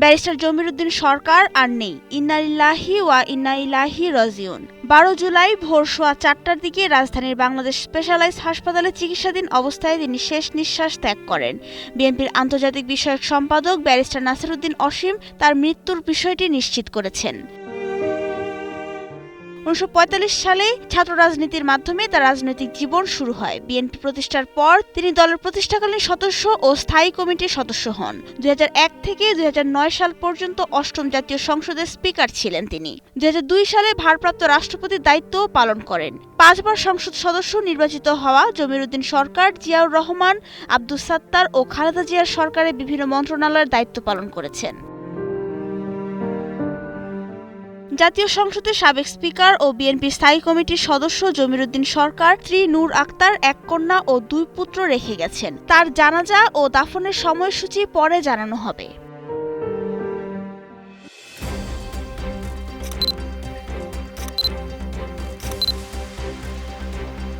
Barrister জমির উদ্দিন সরকার আর নেই। ইন্না লিল্লাহি ওয়া ইন্না ইলাইহি রাজিউন। 12 জুলাই ভোর সোয়া 4টার দিকে রাজধানীর বাংলাদেশ স্পেশালাইজড হাসপাতালে চিকিৎসাধীন অবস্থায় তিনি শেষ নিঃশ্বাস ত্যাগ করেন। বিএনপির আন্তর্জাতিক বিষয়ক সম্পাদক ব্যারিস্টার নাসির উদ্দিন অসীম তার মৃত্যুর বিষয়টি নিশ্চিত করেছেন। 1945 সালে ছাত্র রাজনীতির মাধ্যমে তার রাজনৈতিক জীবন শুরু হয়। বিএনপি প্রতিষ্ঠার পর তিনি দলের প্রতিষ্ঠাকালীন সদস্য ও স্থায়ী কমিটির সদস্য হন। 2001 থেকে 2009 সাল পর্যন্ত অষ্টম জাতীয় সংসদের স্পিকার ছিলেন তিনি। 2002 সালে ভারপ্রাপ্ত রাষ্ট্রপতির দায়িত্বও পালন করেন। 5 বার সংসদ সদস্য নির্বাচিত হওয়া জমির উদ্দিন সরকার জিয়াউর রহমান, আব্দুস সাত্তার ও খালেদা জিয়ার সরকারে বিভিন্ন মন্ত্রণালয়ের দায়িত্ব পালন করেছেন। জাতীয় সংসদের সাবেক স্পিকার ও বিএনপি স্থায়ী কমিটির সদস্য জমির উদ্দিন সরকার স্ত্রী নূর আক্তার, 1 কন্যা ও 2 পুত্র রেখে গেছেন। তার জানাজা ও দাফনের সময়সূচি পরে জানানো হবে।